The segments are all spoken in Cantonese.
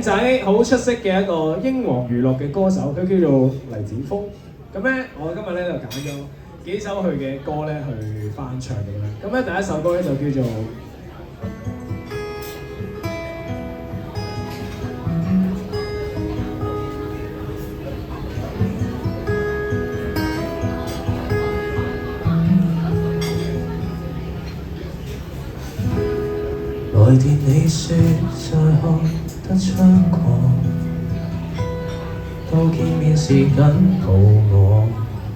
仔好出色嘅一個英皇娛樂嘅歌手，佢叫做黎展峰。咁咧，我今日咧就揀咗幾首佢嘅歌咧去翻唱咁樣。咁咧第一首歌咧就叫做來電你說再看得猖狂，到見面時緊抱我，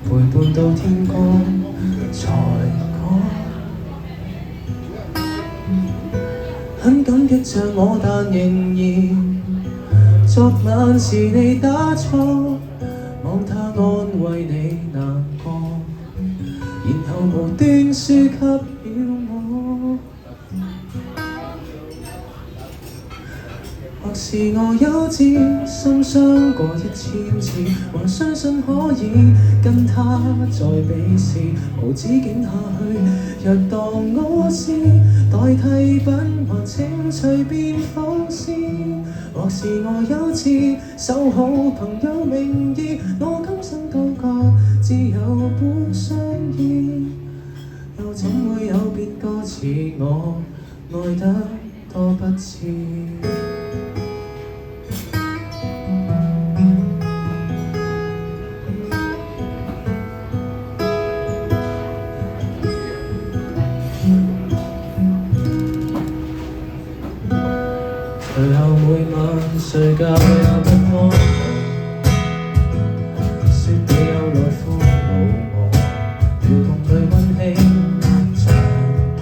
陪伴到天光才講。很感激着我，但仍然昨晚是你打錯，望他安慰你難過，然後無端輸給了我。或是我幼稚，心傷過1000次，還相信可以跟他再比試，無止境下去若當我是代替品，還請隨便放肆。或是我幼稚，守好朋友名義，我今生都覺自有本相依，又怎會有別個似我愛得多不智。隨後每晚睡覺也不安樂，說你有來俘虜我，如夢裏溫馨場景，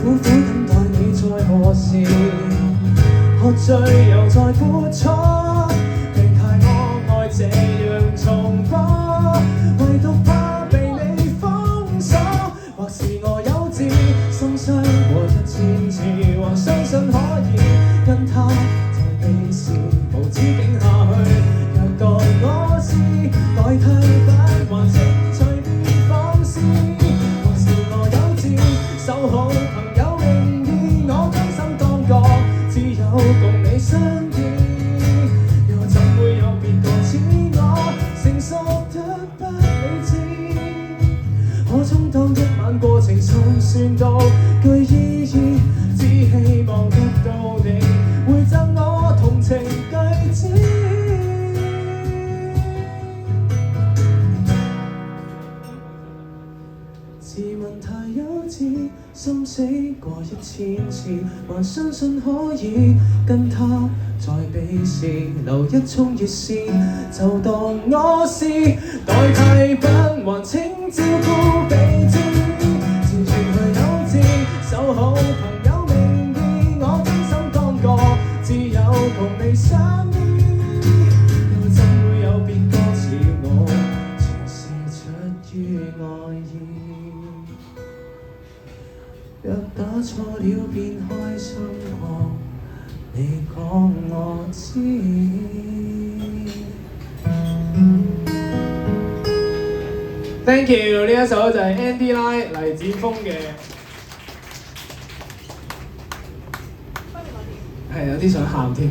苦苦等待你在何時，喝醉又再苦楚，明太我愛這樣重播，唯獨怕被你封鎖。或是我幼稚，心傷過1000次，還相信可以跟他在比試，無止境下去。若當我是代替品，還請隨便放肆。或是我幼稚，守好朋友名義，我甘心當個自由共你相依，又怎會有別個似我成熟得不理智？可充當一晚過程仲算到具意義，只希望得到你回贈我同情句子。自問太幼稚，心死過1000次，還相信可以跟他再比試，留一衝熱線，就當我是代替品，還請照顧備至。自傳去幼稚，守好朋友名義，我甘心當個自由同你相依，又怎會有別個似我，全是出於愛意。若打錯了便開心過，你講我知。Thank you， 呢一首就係 Andy Lai 黎展峰嘅，係有啲想喊添。